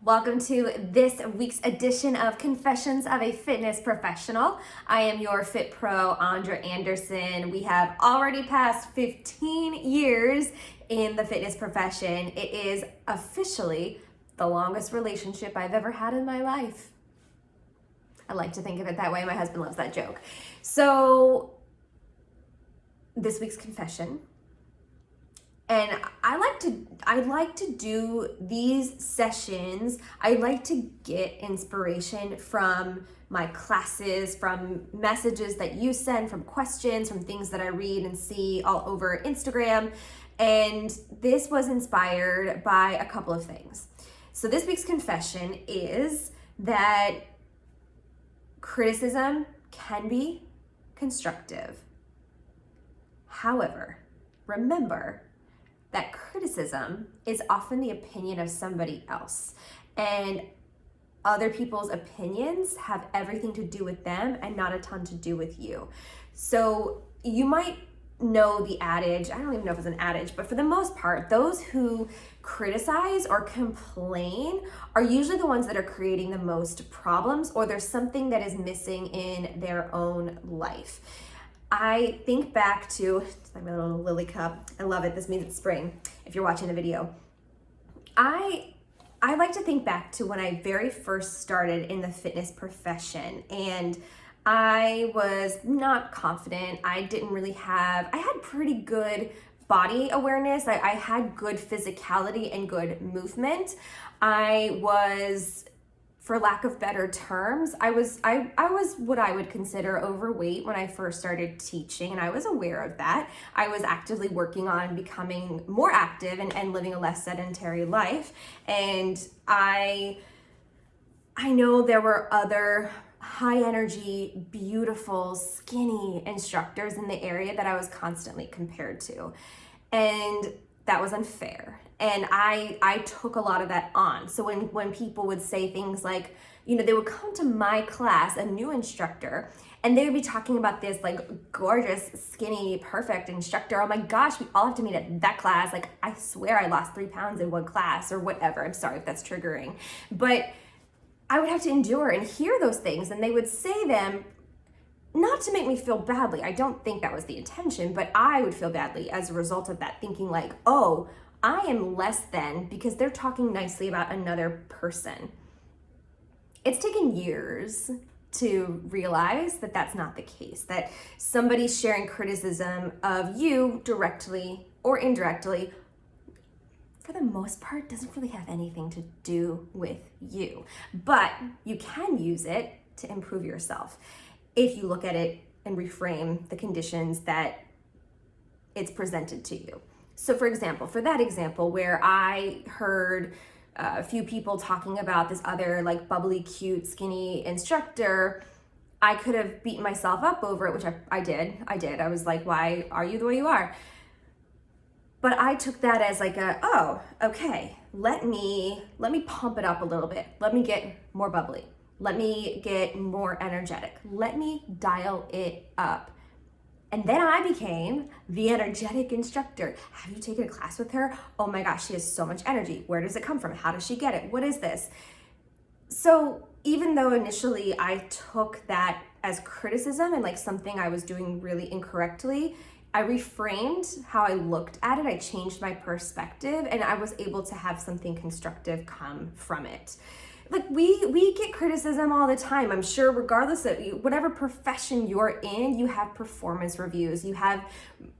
Welcome to this week's edition of Confessions of a Fitness Professional. I am your Fit Pro, Andra Anderson. We have already passed 15 years in the fitness profession. It is officially the longest relationship I've ever had in my life. I like to think of it that way. My husband loves that joke. So, this week's confession. And I like to do these sessions. I like to get inspiration from my classes, from messages that you send, from questions, from things that I read and see all over Instagram. And this was inspired by a couple of things. So this week's confession is that criticism can be constructive. However, remember that criticism is often the opinion of somebody else, and other people's opinions have everything to do with them and not a ton to do with you. So you might know the adage, I don't even know if it's an adage, but for the most part, those who criticize or complain are usually the ones that are creating the most problems, or there's something that is missing in their own life. I think back to, it's like my little lily cup. I love it. This means it's spring if you're watching the video. I like to think back to when I very first started in the fitness profession, and I was not confident. I had pretty good body awareness. I had good physicality and good movement. I was, for lack of better terms, I was what I would consider overweight when I first started teaching, and I was aware of that. I was actively working on becoming more active and living a less sedentary life. And I know there were other high energy, beautiful, skinny instructors in the area that I was constantly compared to. And that was unfair. And I took a lot of that on. So when people would say things like, they would come to my class, a new instructor, and they would be talking about this like gorgeous, skinny, perfect instructor. Oh my gosh, we all have to meet at that class. Like, I swear I lost 3 pounds in one class or whatever. I'm sorry if that's triggering. But I would have to endure and hear those things, and they would say them not to make me feel badly. I don't think that was the intention, but I would feel badly as a result of that, thinking like, oh, I am less than because they're talking nicely about another person. It's taken years to realize that that's not the case, that somebody sharing criticism of you directly or indirectly, for the most part, doesn't really have anything to do with you. But you can use it to improve yourself if you look at it and reframe the conditions that it's presented to you. So for that example, where I heard a few people talking about this other like bubbly, cute, skinny instructor, I could have beaten myself up over it, which I did. I was like, why are you the way you are? But I took that as like okay, let me pump it up a little bit. Let me get more bubbly. Let me get more energetic. Let me dial it up. And then I became the energetic instructor. Have you taken a class with her? Oh my gosh, she has so much energy. Where does it come from? How does she get it? What is this? So even though initially I took that as criticism and like something I was doing really incorrectly, I reframed how I looked at it. I changed my perspective, and I was able to have something constructive come from it. Like we get criticism all the time. I'm sure regardless of whatever profession you're in, you have performance reviews. You have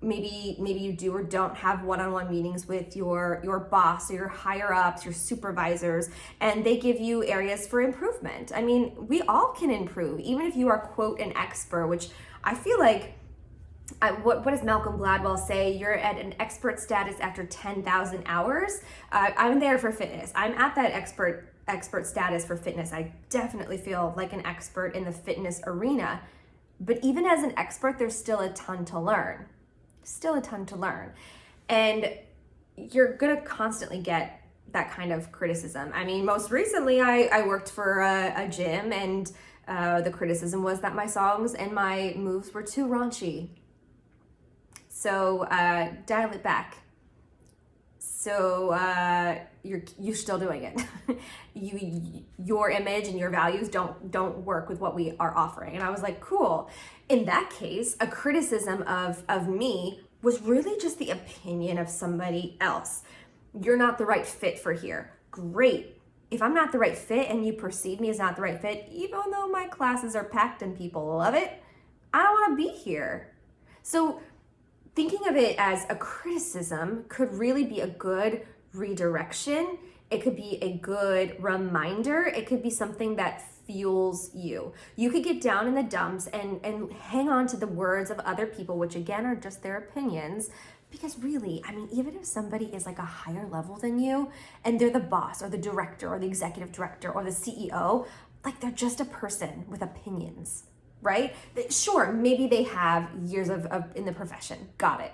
maybe you do or don't have one-on-one meetings with your boss or your higher ups, your supervisors, and they give you areas for improvement. I mean, we all can improve, even if you are quote an expert, which I feel like what does Malcolm Gladwell say? You're at an expert status after 10,000 hours. I'm there for fitness. I'm at that expert status for fitness. I definitely feel like an expert in the fitness arena. But even as an expert, there's still a ton to learn. And you're gonna constantly get that kind of criticism. I mean, most recently I worked for a gym, and the criticism was that my songs and my moves were too raunchy. So dial it back. so you're still doing it. Your image and your values don't work with what we are offering. And I was like, cool. In that case, a criticism of me was really just the opinion of somebody else. You're not the right fit for here. Great. If I'm not the right fit and you perceive me as not the right fit, even though my classes are packed and people love it, I don't want to be here. So thinking of it as a criticism could really be a good redirection. It could be a good reminder. It could be something that fuels you. You could get down in the dumps and hang on to the words of other people, which again are just their opinions. Because really, I mean, even if somebody is like a higher level than you and they're the boss or the director or the executive director or the CEO, like they're just a person with opinions, right? Sure, maybe they have years of in the profession, got it.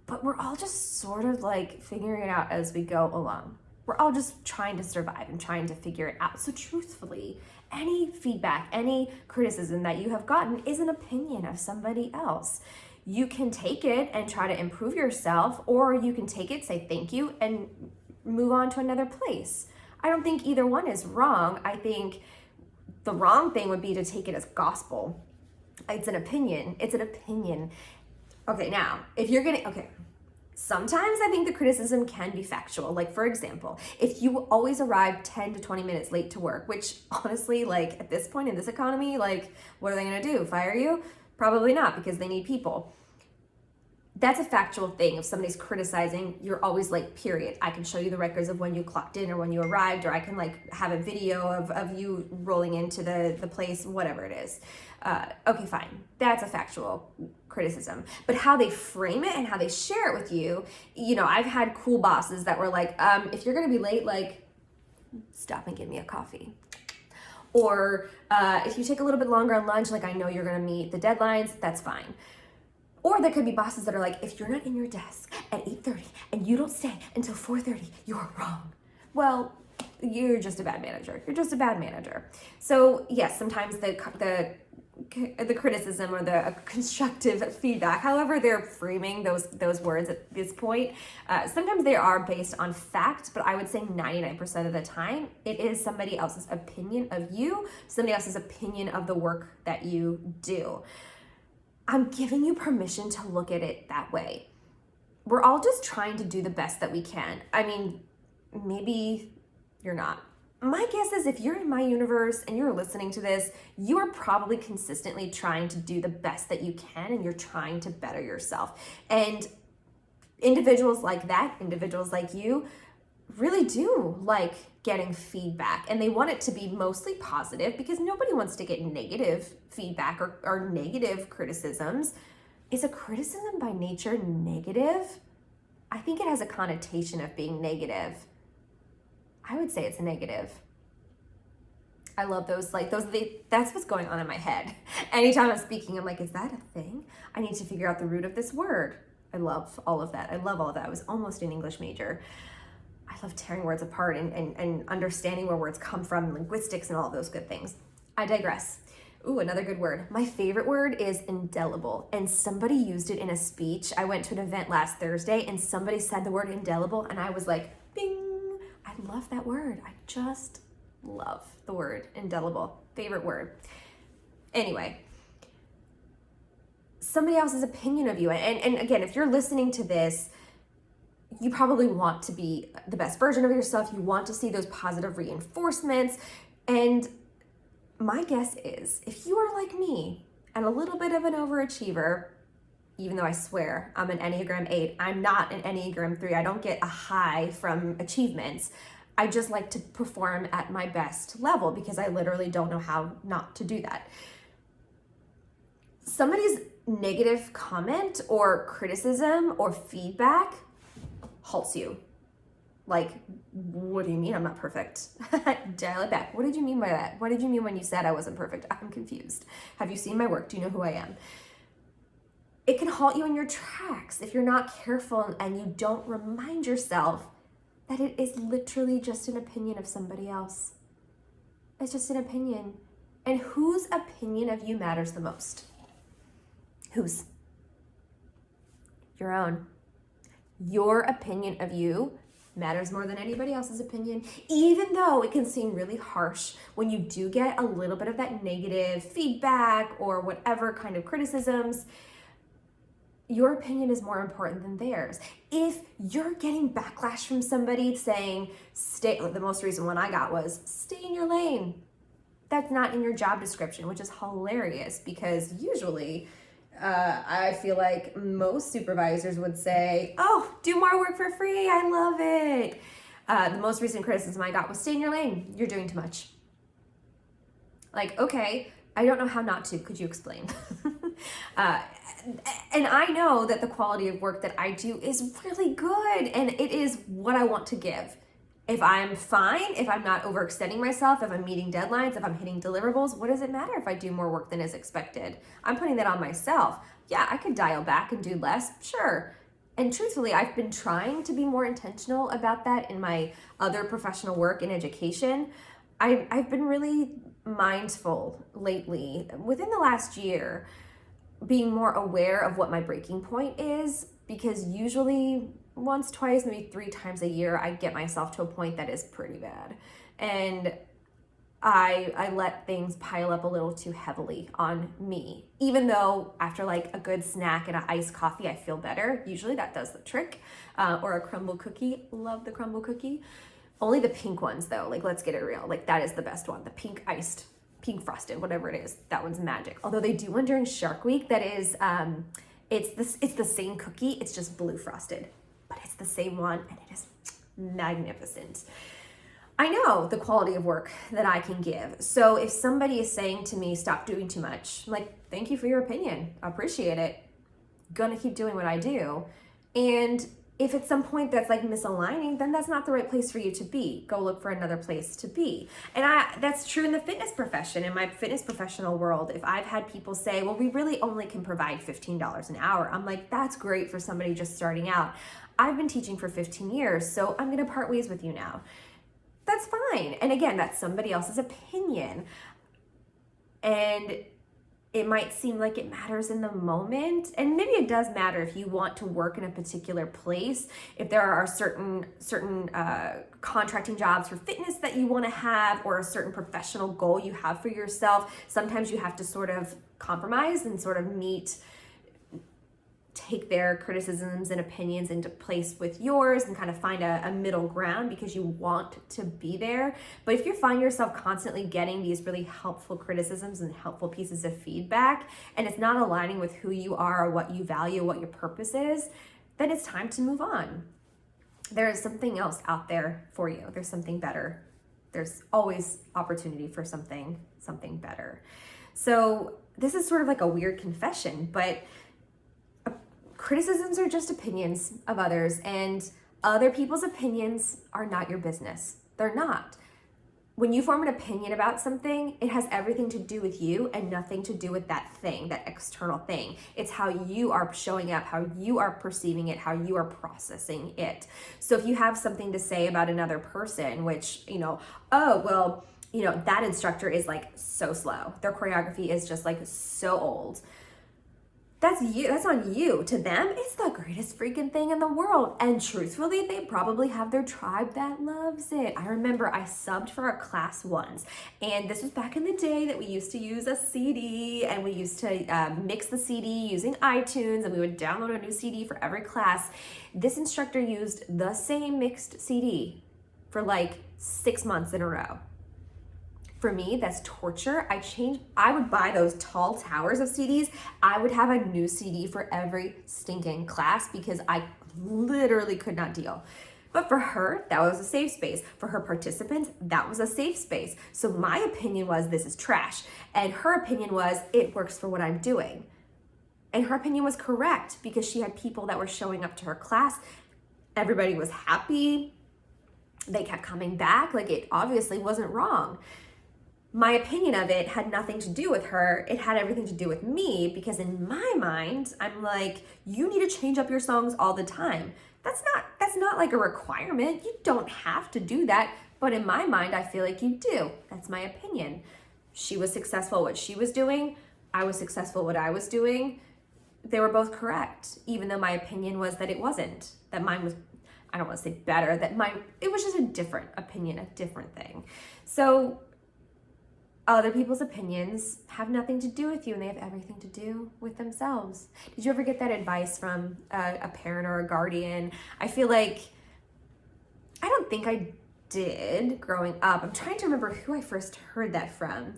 But we're all just sort of like figuring it out as we go along. We're all just trying to survive and trying to figure it out. So truthfully, any feedback, any criticism that you have gotten is an opinion of somebody else. You can take it and try to improve yourself, or you can take it, say thank you, and move on to another place. I don't think either one is wrong. I think the wrong thing would be to take it as gospel. It's an opinion. It's an opinion. Okay, now, if you're gonna, sometimes I think the criticism can be factual. Like, for example, if you always arrive 10 to 20 minutes late to work, which honestly, like at this point in this economy, like what are they gonna do? Fire you? Probably not, because they need people. That's a factual thing. If somebody's criticizing, you're always late, period. I can show you the records of when you clocked in or when you arrived, or I can like have a video of you rolling into the place, whatever it is. Okay, fine. That's a factual criticism. But how they frame it and how they share it with you, you know, I've had cool bosses that were like, if you're gonna be late, like, stop and get me a coffee. Or if you take a little bit longer on lunch, like I know you're gonna meet the deadlines, that's fine. Or there could be bosses that are like, if you're not in your desk at 8:30 and you don't stay until 4:30, you're wrong. Well, you're just a bad manager. You're just a bad manager. So yes, sometimes the criticism or the constructive feedback, however they're framing those words at this point, sometimes they are based on fact, but I would say 99% of the time it is somebody else's opinion of you, somebody else's opinion of the work that you do. I'm giving you permission to look at it that way. We're all just trying to do the best that we can. I mean, maybe you're not. My guess is if you're in my universe and you're listening to this, you are probably consistently trying to do the best that you can and you're trying to better yourself. And individuals like that, individuals like you, really do like getting feedback, and they want it to be mostly positive because nobody wants to get negative feedback or negative criticisms. Is a criticism by nature negative? I think it has a connotation of being negative. I would say it's negative. I love those, that's what's going on in my head. Anytime I'm speaking, I'm like, is that a thing? I need to figure out the root of this word. I love all of that. I was almost an English major. I love tearing words apart and understanding where words come from, linguistics and all of those good things. I digress. Ooh, another good word. My favorite word is indelible, and somebody used it in a speech. I went to an event last Thursday and somebody said the word indelible and I was like, bing. I love that word. I just love the word indelible. Favorite word. Anyway, somebody else's opinion of you. And again, if you're listening to this, you probably want to be the best version of yourself. You want to see those positive reinforcements. And my guess is if you are like me and a little bit of an overachiever, even though I swear I'm an Enneagram 8, I'm not an Enneagram 3. I don't get a high from achievements. I just like to perform at my best level because I literally don't know how not to do that. Somebody's negative comment or criticism or feedback halts you. Like, what do you mean I'm not perfect? Dial it back. What did you mean by that? What did you mean when you said I wasn't perfect? I'm confused. Have you seen my work? Do you know who I am? It can halt you in your tracks if you're not careful and you don't remind yourself that it is literally just an opinion of somebody else. It's just an opinion. And whose opinion of you matters the most? Whose? Your own. Your opinion of you matters more than anybody else's opinion, even though it can seem really harsh when you do get a little bit of that negative feedback or whatever kind of criticisms. Your opinion is more important than theirs. If you're getting backlash from somebody saying, the most recent one I got was, stay in your lane. That's not in your job description, which is hilarious because usually I feel like most supervisors would say, oh, do more work for free. I love it. The most recent criticism I got was, stay in your lane. You're doing too much. Like, okay, I don't know how not to. Could you explain? And I know that the quality of work that I do is really good and it is what I want to give. If I'm fine, if I'm not overextending myself, if I'm meeting deadlines, if I'm hitting deliverables, what does it matter if I do more work than is expected? I'm putting that on myself. Yeah, I could dial back and do less, sure. And truthfully, I've been trying to be more intentional about that in my other professional work in education. I've been really mindful lately, within the last year, being more aware of what my breaking point is, because usually once, twice, maybe 3 times a year, I get myself to a point that is pretty bad. And I let things pile up a little too heavily on me. Even though after like a good snack and an iced coffee, I feel better. Usually that does the trick. Or a crumble cookie. Love the crumble cookie. Only the pink ones though. Like, let's get it real. Like, that is the best one. The pink iced, pink frosted, whatever it is. That one's magic. Although they do one during Shark Week that is, it's the same cookie. It's just blue frosted. But it's the same one and it is magnificent. I know the quality of work that I can give. So if somebody is saying to me, stop doing too much, I'm like, thank you for your opinion. I appreciate it. Gonna keep doing what I do. And if at some point that's like misaligning, then that's not the right place for you to be. Go look for another place to be. And that's true in the fitness profession, in my fitness professional world. If I've had people say, well, we really only can provide $15 an hour. I'm like, that's great for somebody just starting out. I've been teaching for 15 years, so I'm gonna part ways with you now. That's fine. And again, that's somebody else's opinion. And it might seem like it matters in the moment, and maybe it does matter if you want to work in a particular place, if there are certain contracting jobs for fitness that you want to have, or a certain professional goal you have for yourself. Sometimes you have to sort of compromise and sort of take their criticisms and opinions into place with yours and kind of find a middle ground because you want to be there. But if you find yourself constantly getting these really helpful criticisms and helpful pieces of feedback, and it's not aligning with who you are or what you value, what your purpose is, then it's time to move on. There is something else out there for you. There's something better. There's always opportunity for something better. So this is sort of like a weird confession, but criticisms are just opinions of others, and other people's opinions are not your business. They're not. When you form an opinion about something, it has everything to do with you and nothing to do with that thing, that external thing. It's how you are showing up, how you are perceiving it, how you are processing it. So if you have something to say about another person, which, that instructor is like so slow. Their choreography is just like so old. That's you. That's on you. To them, it's the greatest freaking thing in the world. And truthfully, they probably have their tribe that loves it. I remember I subbed for a class once, and this was back in the day that we used to use a CD, and we used to mix the CD using iTunes, and we would download a new CD for every class. This instructor used the same mixed CD for like 6 months in a row. For me, that's torture. I would buy those tall towers of CDs. I would have a new CD for every stinking class because I literally could not deal. But for her, that was a safe space. For her participants, that was a safe space. So my opinion was, this is trash. And her opinion was, it works for what I'm doing. And her opinion was correct because she had people that were showing up to her class. Everybody was happy. They kept coming back. Like, it obviously wasn't wrong. My opinion of it had nothing to do with her. It had everything to do with me, because in my mind, I'm like, you need to change up your songs all the time. That's not like a requirement. You don't have to do that. But in my mind, I feel like you do. That's my opinion. She was successful what she was doing. I was successful what I was doing. They were both correct, even though my opinion was that it wasn't. That mine was, I don't want to say better, that it was just a different opinion, a different thing. So other people's opinions have nothing to do with you, and they have everything to do with themselves. Did you ever get that advice from a parent or a guardian? I feel like, I don't think I did growing up. I'm trying to remember who I first heard that from.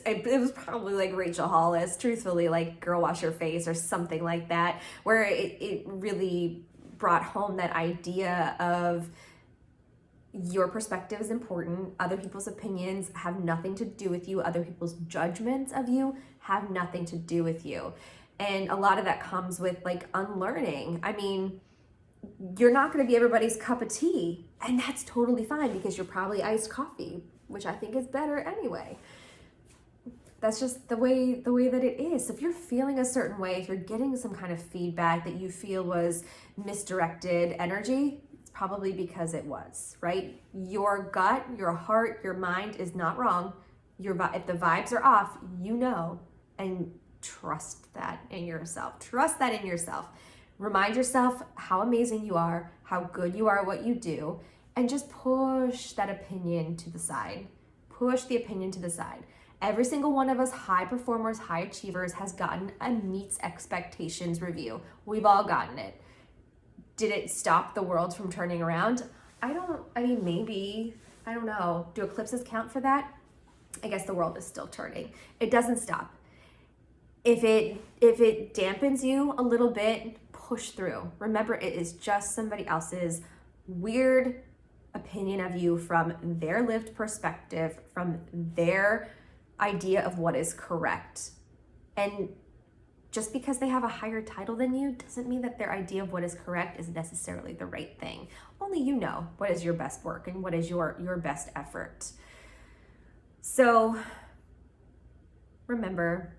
It was probably like Rachel Hollis, truthfully, like Girl Wash Your Face or something like that, where it really brought home that idea of your perspective is important. Other people's opinions have nothing to do with you. Other people's judgments of you have nothing to do with you. And a lot of that comes with like unlearning. I mean, you're not going to be everybody's cup of tea, and that's totally fine, because you're probably iced coffee, which I think is better anyway. That's just the way that it is. So if you're feeling a certain way, if you're getting some kind of feedback that you feel was misdirected energy, it's probably because it was, right? Your gut, your heart, your mind is not wrong. If the vibes are off, you know, and trust that in yourself. Trust that in yourself. Remind yourself how amazing you are, how good you are at what you do, and just push that opinion to the side. Push the opinion to the side. Every single one of us high performers, high achievers has gotten a meets expectations review. We've all gotten it. Did it stop the world from turning around? Maybe, I don't know. Do eclipses count for that? I guess the world is still turning. It doesn't stop. If it dampens you a little bit, push through. Remember, it is just somebody else's weird opinion of you from their lived perspective, from their idea of what is correct. And just because they have a higher title than you doesn't mean that their idea of what is correct is necessarily the right thing. Only you know what is your best work and what is your best effort. So remember,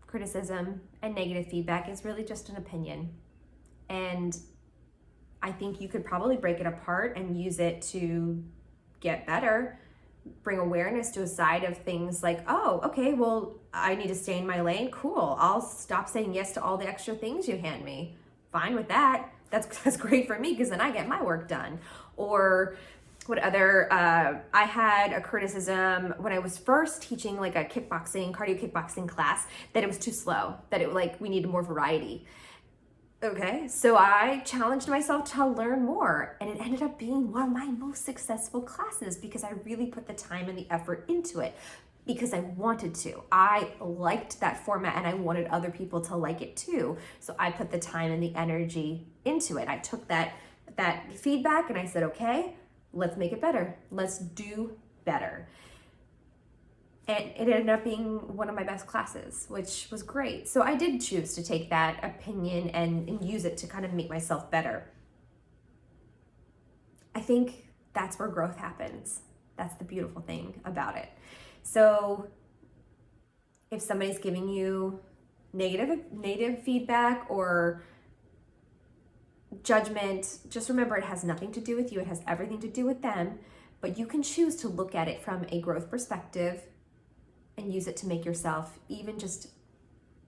criticism and negative feedback is really just an opinion. And I think you could probably break it apart and use it to get better. Bring awareness to a side of things like, oh, okay, well, I need to stay in my lane. Cool. I'll stop saying yes to all the extra things you hand me. Fine with that. That's great for me, because then I get my work done. Or what other, I had a criticism when I was first teaching like a cardio kickboxing class, that it was too slow, that we needed more variety. Okay, so I challenged myself to learn more, and it ended up being one of my most successful classes, because I really put the time and the effort into it, because I wanted to. I liked that format, and I wanted other people to like it too. So I put the time and the energy into it. I took that feedback and I said, okay, let's make it better. Let's do better. And it ended up being one of my best classes, which was great. So I did choose to take that opinion and use it to kind of make myself better. I think that's where growth happens. That's the beautiful thing about it. So if somebody's giving you negative feedback or judgment, just remember, it has nothing to do with you. It has everything to do with them. But you can choose to look at it from a growth perspective and use it to make yourself even just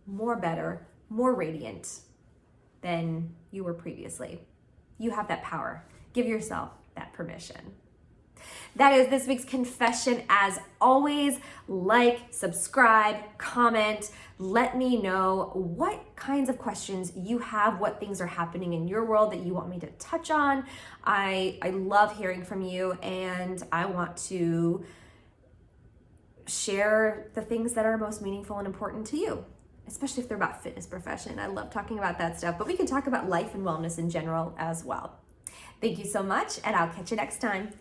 more better, more radiant than you were previously. You have that power. Give yourself that permission. That is this week's confession. As always, like, subscribe, comment. Let me know what kinds of questions you have, what things are happening in your world that you want me to touch on. I love hearing from you, and I want to share the things that are most meaningful and important to you, especially if they're about fitness profession. I love talking about that stuff, but we can talk about life and wellness in general as well. Thank you so much, and I'll catch you next time.